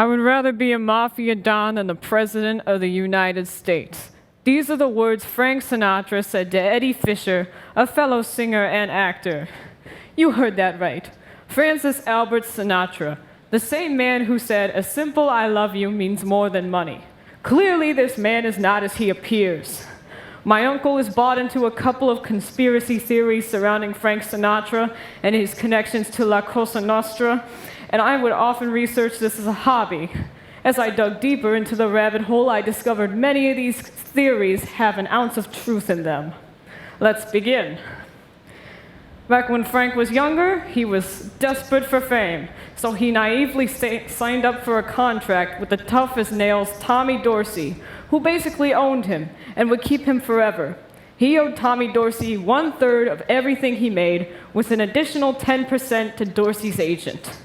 I would rather be a mafia don than the President of the United States. These are the words Frank Sinatra said to Eddie Fisher, a fellow singer and actor. You heard that right. Francis Albert Sinatra, the same man who said, "A simple I love you means more than money." Clearly, this man is not as he appears. My uncle is bought into a couple of conspiracy theories surrounding Frank Sinatra and his connections to La Cosa Nostra, and I would often research this as a hobby. As I dug deeper into the rabbit hole, I discovered many of these theories have an ounce of truth in them. Let's begin. Back when Frank was younger, he was desperate for fame, so he naively signed up for a contract with the tough-as-nails Tommy Dorsey, who basically owned him and would keep him forever. He owed Tommy Dorsey 1/3 of everything he made, with an additional 10% to Dorsey's agent.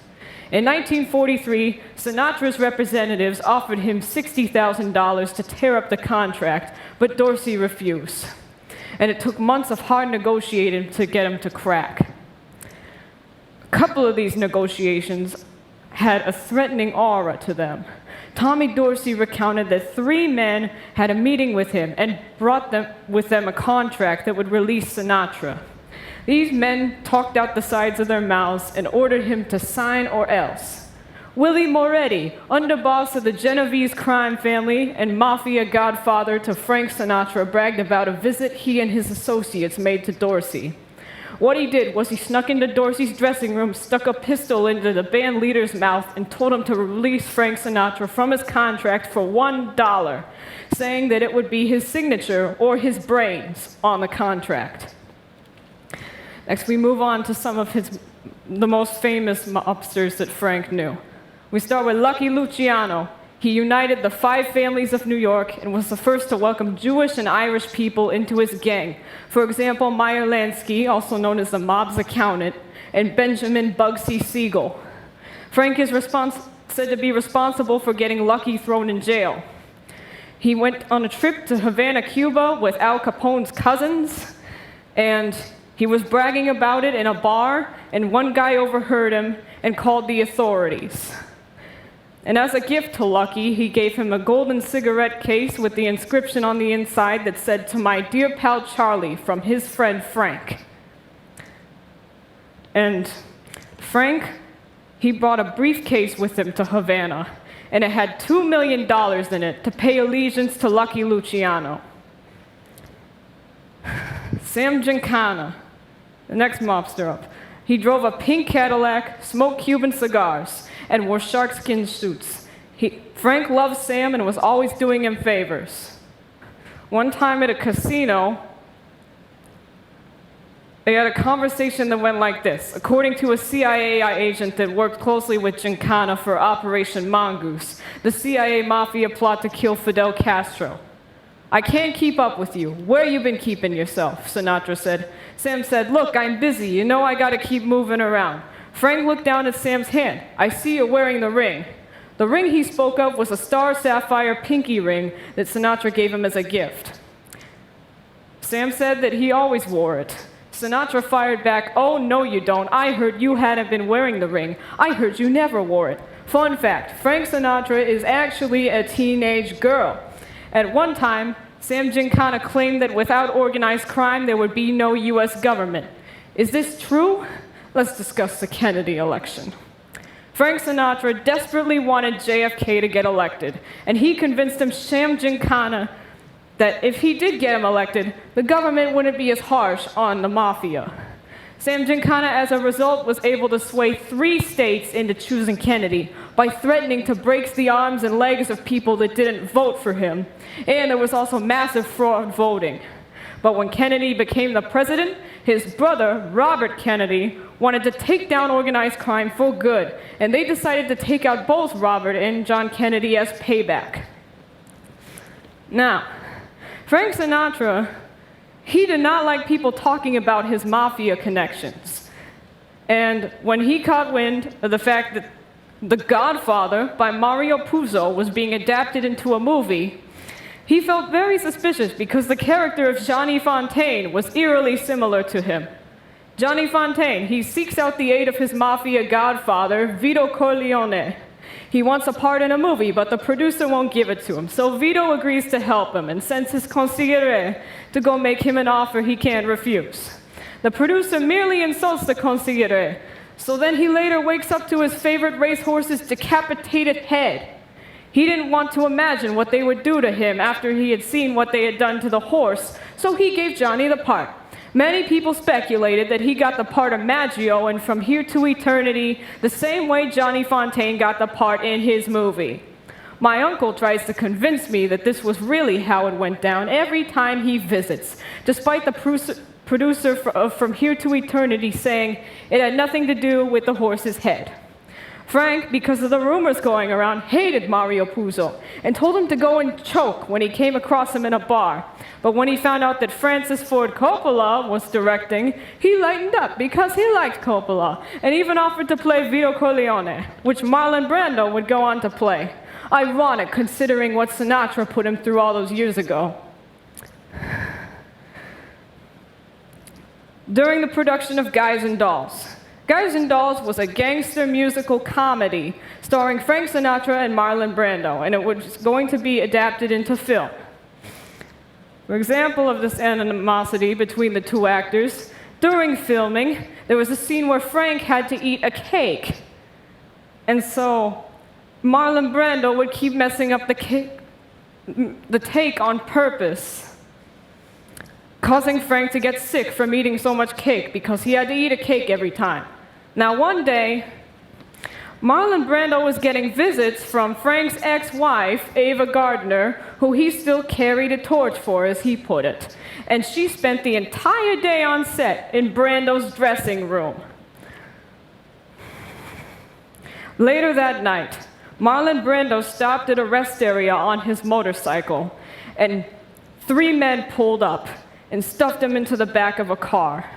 In 1943, Sinatra's representatives offered him $60,000 to tear up the contract, but Dorsey refused. And it took months of hard negotiating to get him to crack. A couple of these negotiations had a threatening aura to them. Tommy Dorsey recounted that 3 men had a meeting with him and brought with them a contract that would release Sinatra. These men talked out the sides of their mouths and ordered him to sign or else. Willie Moretti, underboss of the Genovese crime family and mafia godfather to Frank Sinatra, bragged about a visit he and his associates made to Dorsey. What he did was he snuck into Dorsey's dressing room, stuck a pistol into the band leader's mouth, and told him to release Frank Sinatra from his contract for $1, saying that it would be his signature or his brains on the contract. Next, we move on to some of the most famous mobsters that Frank knew. We start with Lucky Luciano. He united the 5 families of New York and was the first to welcome Jewish and Irish people into his gang. For example, Meyer Lansky, also known as the mob's accountant, and Benjamin Bugsy Siegel. Frank is said to be responsible for getting Lucky thrown in jail. He went on a trip to Havana, Cuba with Al Capone's cousins, and he was bragging about it in a bar, and one guy overheard him and called the authorities. And as a gift to Lucky, he gave him a golden cigarette case with the inscription on the inside that said, "To my dear pal Charlie, from his friend Frank." And Frank, he brought a briefcase with him to Havana, and it had $2 million in it to pay allegiance to Lucky Luciano. Sam Giancana, the next mobster up. He drove a pink Cadillac, smoked Cuban cigars, and wore sharkskin suits. Frank loved Sam and was always doing him favors. One time at a casino, they had a conversation that went like this. According to a CIA agent that worked closely with Giancana for Operation Mongoose, the CIA mafia plot to kill Fidel Castro. "I can't keep up with you. Where you been keeping yourself?" Sinatra said. Sam said, "Look, I'm busy. You know I gotta keep moving around." Frank looked down at Sam's hand. "I see you're wearing the ring." The ring he spoke of was a star sapphire pinky ring that Sinatra gave him as a gift. Sam said that he always wore it. Sinatra fired back, "Oh, no you don't. I heard you hadn't been wearing the ring. I heard you never wore it." Fun fact, Frank Sinatra is actually a teenage girl. At one time, Sam Giancana claimed that without organized crime, there would be no U.S. government. Is this true? Let's discuss the Kennedy election. Frank Sinatra desperately wanted JFK to get elected, and he convinced Sam Giancana that if he did get him elected, the government wouldn't be as harsh on the mafia. Sam Giancana, as a result, was able to sway 3 states into choosing Kennedy by threatening to break the arms and legs of people that didn't vote for him, and there was also massive fraud voting. But when Kennedy became the president, his brother, Robert Kennedy, wanted to take down organized crime for good, and they decided to take out both Robert and John Kennedy as payback. Now, Frank Sinatra, he did not like people talking about his mafia connections. And when he caught wind of the fact that The Godfather by Mario Puzo was being adapted into a movie, he felt very suspicious because the character of Johnny Fontaine was eerily similar to him. Johnny Fontaine, he seeks out the aid of his mafia godfather, Vito Corleone. He wants a part in a movie, but the producer won't give it to him. So Vito agrees to help him and sends his consigliere to go make him an offer he can't refuse. The producer merely insults the consigliere, so then he later wakes up to his favorite racehorse's decapitated head. He didn't want to imagine what they would do to him after he had seen what they had done to the horse, so he gave Johnny the part. Many people speculated that he got the part of Maggio in From Here to Eternity, the same way Johnny Fontaine got the part in his movie. My uncle tries to convince me that this was really how it went down every time he visits, despite the producer of From Here to Eternity saying it had nothing to do with the horse's head. Frank, because of the rumors going around, hated Mario Puzo and told him to go and choke when he came across him in a bar. But when he found out that Francis Ford Coppola was directing, he lightened up because he liked Coppola and even offered to play Vito Corleone, which Marlon Brando would go on to play. Ironic considering what Sinatra put him through all those years ago. During the production of Guys and Dolls. Guys and Dolls was a gangster musical comedy starring Frank Sinatra and Marlon Brando, and it was going to be adapted into film. For example of this animosity between the two actors, during filming, there was a scene where Frank had to eat a cake. And so Marlon Brando would keep messing up the take on purpose, causing Frank to get sick from eating so much cake because he had to eat a cake every time. Now, one day, Marlon Brando was getting visits from Frank's ex-wife, Ava Gardner, who he still carried a torch for, as he put it. And she spent the entire day on set in Brando's dressing room. Later that night, Marlon Brando stopped at a rest area on his motorcycle, and 3 men pulled up and stuffed him into the back of a car.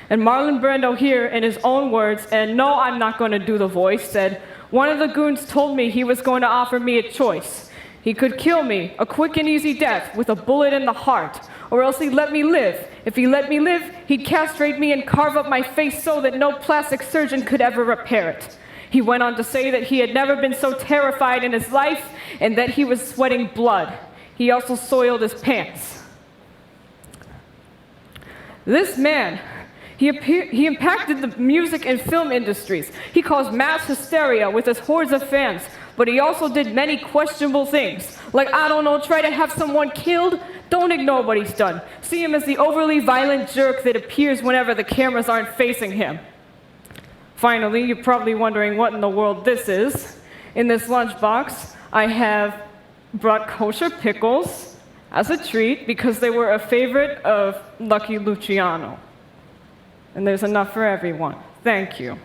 And Marlon Brando here, in his own words, and no, I'm not going to do the voice, said, "One of the goons told me he was going to offer me a choice. He could kill me, a quick and easy death with a bullet in the heart, or else he'd let me live. If he let me live, he'd castrate me and carve up my face so that no plastic surgeon could ever repair it." He went on to say that he had never been so terrified in his life and that he was sweating blood. He also soiled his pants. This man, he impacted the music and film industries. He caused mass hysteria with his hordes of fans, but he also did many questionable things, like, I don't know, try to have someone killed. Don't ignore what he's done. See him as the overly violent jerk that appears whenever the cameras aren't facing him. Finally, you're probably wondering what in the world this is. In this lunchbox, I have brought kosher pickles as a treat because they were a favorite of Lucky Luciano. And there's enough for everyone. Thank you.